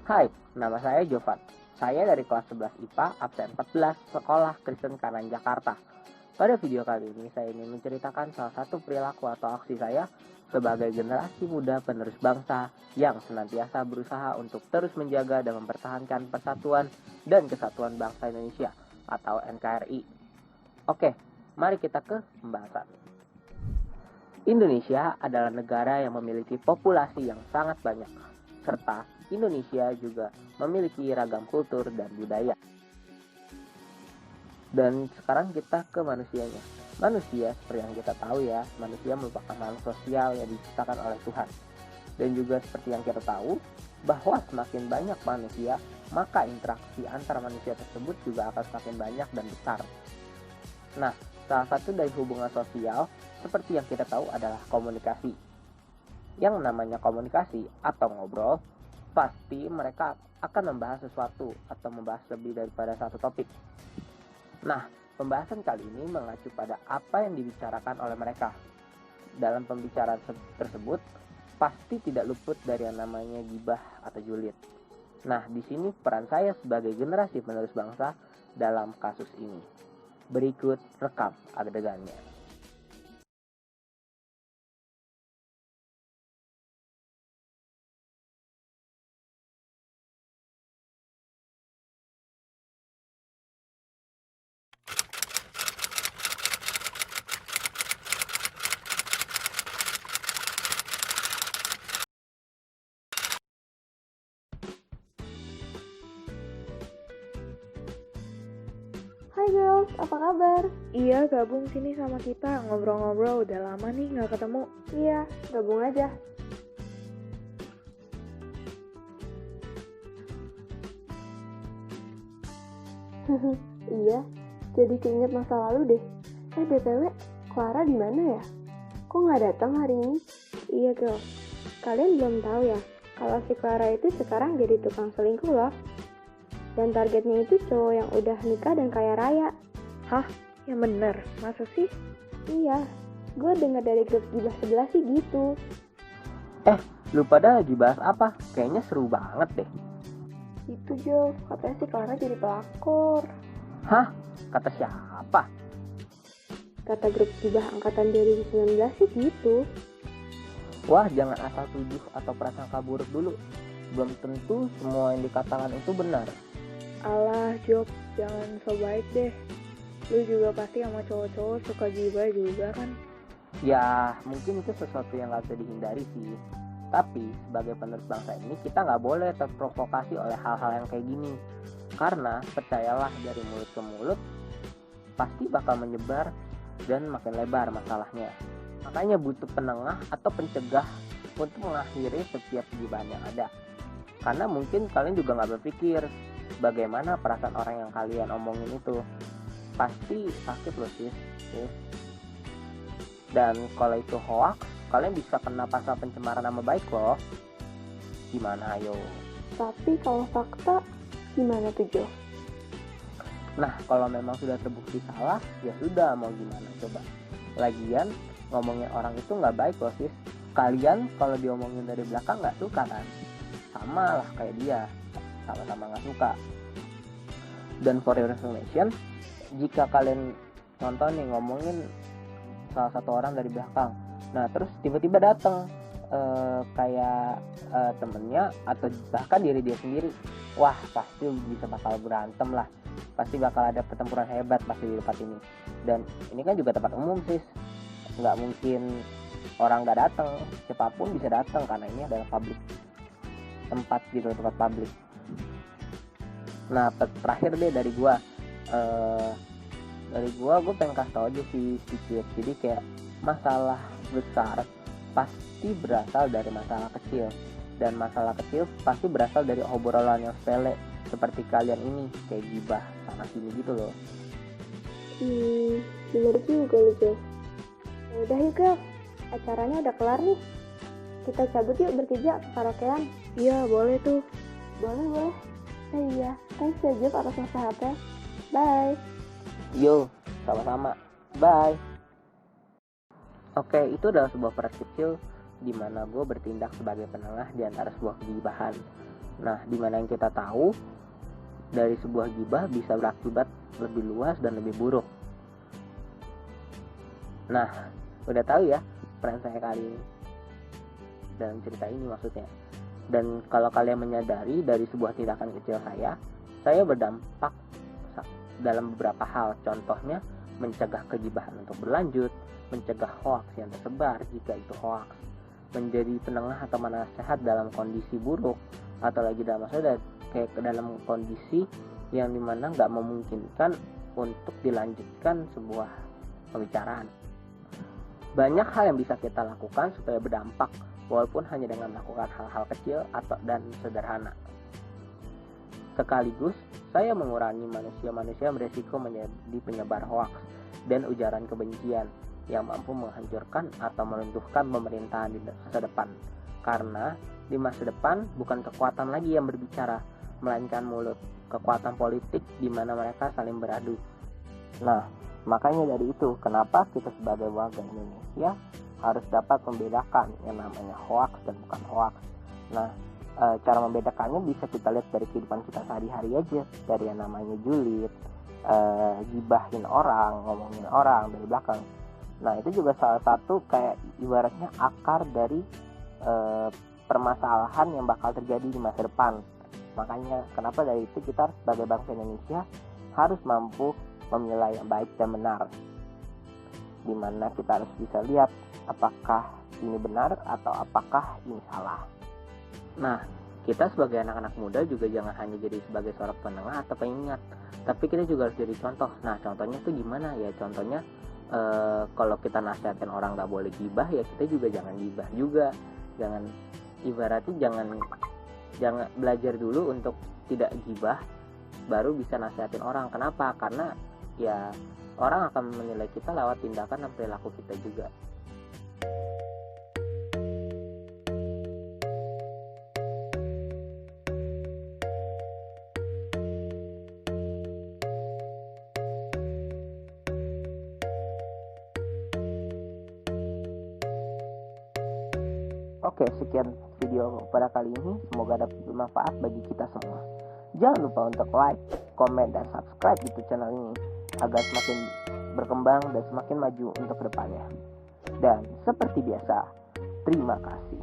Hai, nama saya Jovan. Saya dari kelas 11 IPA, absen 14, Sekolah Kristen Kanan, Jakarta. Pada video kali ini, saya ingin menceritakan salah satu perilaku atau aksi saya sebagai generasi muda penerus bangsa yang senantiasa berusaha untuk terus menjaga dan mempertahankan persatuan dan kesatuan bangsa Indonesia atau NKRI. Oke, mari kita ke pembahasan. Indonesia adalah negara yang memiliki populasi yang sangat banyak, serta Indonesia juga memiliki ragam kultur dan budaya. Dan sekarang kita ke manusianya. Manusia, seperti yang kita tahu ya, manusia merupakan makhluk sosial yang diciptakan oleh Tuhan. Dan juga seperti yang kita tahu, bahwa semakin banyak manusia, maka interaksi antar manusia tersebut juga akan semakin banyak dan besar. Nah, salah satu dari hubungan sosial, seperti yang kita tahu adalah komunikasi. Yang namanya komunikasi atau ngobrol, pasti mereka akan membahas sesuatu atau membahas lebih daripada satu topik. Nah, pembahasan kali ini mengacu pada apa yang dibicarakan oleh mereka. Dalam pembicaraan tersebut, pasti tidak luput dari yang namanya gibah atau julid. Nah, di sini peran saya sebagai generasi penerus bangsa dalam kasus ini. Berikut rekam adegannya. Hai girls, apa kabar? Iya, gabung sini sama kita. Ngobrol-ngobrol, udah lama nih nggak ketemu. Iya, gabung aja. Iya, jadi keinget masa lalu deh. BTW, Clara di mana ya? Kok nggak datang hari ini? Iya, girls. Kalian belum tahu ya, kalau si Clara itu sekarang jadi tukang selingkuh loh. Dan targetnya itu cowok yang udah nikah dan kaya raya. Hah? Yang bener? Masa sih? Iya, gue dengar dari grup gibah sebelah sih gitu. Lu pada lagi bahas apa? Kayaknya seru banget deh. Itu Jo, katanya si Clara jadi pelakor. Hah? Kata siapa? Kata grup gibah angkatan 2019 sih gitu. Wah, jangan asal tuduh atau prasangka buruk dulu. Belum tentu semua yang dikatakan itu benar. Alah, Job, jangan so baik deh. Lu juga pasti sama cowok-cowok suka gibah juga kan? Ya, mungkin itu sesuatu yang gak bisa dihindari sih. Tapi, sebagai penerus bangsa ini, kita gak boleh terprovokasi oleh hal-hal yang kayak gini. Karena, percayalah, dari mulut ke mulut, pasti bakal menyebar dan makin lebar masalahnya. Makanya butuh penengah atau pencegah untuk mengakhiri setiap gibahan yang ada. Karena mungkin kalian juga gak berpikir bagaimana perasaan orang yang kalian omongin itu. Pasti sakit loh sis. Dan kalau itu hoax, kalian bisa kena pasal pencemaran nama baik loh. Gimana ayo? Tapi kalau fakta, gimana tuh Jo? Nah, kalau memang sudah terbukti salah, ya sudah, mau gimana coba. Lagian, ngomongin orang itu gak baik loh sis. Kalian kalau diomongin dari belakang gak suka kan? Sama lah kayak dia, sama-sama gak suka. Dan for your information, jika kalian nonton nih ngomongin salah satu orang dari belakang, nah terus tiba-tiba datang temennya atau bahkan diri dia sendiri, wah pasti bisa bakal berantem lah, pasti bakal ada pertempuran hebat pasti di tempat ini. Dan ini kan juga tempat umum sis, nggak mungkin orang nggak datang, siapapun bisa datang karena ini adalah publik tempat gitu, tempat publik. Nah terakhir deh dari gua, gue pengen kasih tau aja sih sedikit. Jadi kayak masalah besar pasti berasal dari masalah kecil, dan masalah kecil pasti berasal dari obrolan yang sepele seperti kalian ini, kayak gibah sana sini gitu loh. Bener juga lu Jo. Udah yuk girls, acaranya udah kelar nih. Kita cabut yuk bertiga ke karaokean. Iya, boleh tuh. Boleh. Iya, thanks ya Job atas nasihatnya. Bye. Yo, sama-sama. Bye. Oke, itu adalah sebuah peran kecil di mana gue bertindak sebagai penengah di antara sebuah kegibahan. Nah, di mana yang kita tahu dari sebuah gibah bisa berakibat lebih luas dan lebih buruk. Nah, udah tahu ya peran saya kali ini dalam cerita ini maksudnya. Dan kalau kalian menyadari dari sebuah tindakan kecil saya berdampak dalam beberapa hal. Contohnya mencegah kegibahan untuk berlanjut, mencegah hoaks yang tersebar jika itu hoaks, menjadi penengah atau penasehat dalam kondisi buruk, atau lagi dalam maksudnya kayak dalam kondisi yang dimana nggak memungkinkan untuk dilanjutkan sebuah pembicaraan. Banyak hal yang bisa kita lakukan supaya berdampak, walaupun hanya dengan melakukan hal-hal kecil dan sederhana. Sekaligus, saya mengurangi manusia-manusia yang beresiko menjadi penyebar hoaks dan ujaran kebencian yang mampu menghancurkan atau meruntuhkan pemerintahan di masa depan. Karena di masa depan bukan kekuatan lagi yang berbicara, melainkan mulut, kekuatan politik di mana mereka saling beradu. Nah, makanya dari itu kenapa kita sebagai warga Indonesia harus dapat membedakan yang namanya hoaks dan bukan hoaks. Nah, cara membedakannya bisa kita lihat dari kehidupan kita sehari-hari aja, dari yang namanya julid, gibahin orang, ngomongin orang dari belakang. Nah, itu juga salah satu kayak ibaratnya akar dari permasalahan yang bakal terjadi di masa depan. Makanya kenapa dari itu kita sebagai bangsa Indonesia harus mampu memilah yang baik dan benar, dimana kita harus bisa lihat apakah ini benar atau apakah ini salah. Nah, kita sebagai anak-anak muda juga jangan hanya jadi sebagai seorang penengah atau pengingat, tapi kita juga harus jadi contoh. Nah, contohnya tuh gimana ya? Contohnya kalau kita nasihatin orang nggak boleh gibah, ya kita juga jangan gibah juga. Jangan, ibaratnya jangan belajar dulu untuk tidak gibah, baru bisa nasihatin orang. Kenapa? Karena ya orang akan menilai kita lewat tindakan dan perilaku kita juga. Oke, sekian video pada kali ini. Semoga dapat bermanfaat bagi kita semua. Jangan lupa untuk like, komen, dan subscribe YouTube channel ini agar semakin berkembang dan semakin maju untuk kedepannya. Dan seperti biasa, terima kasih.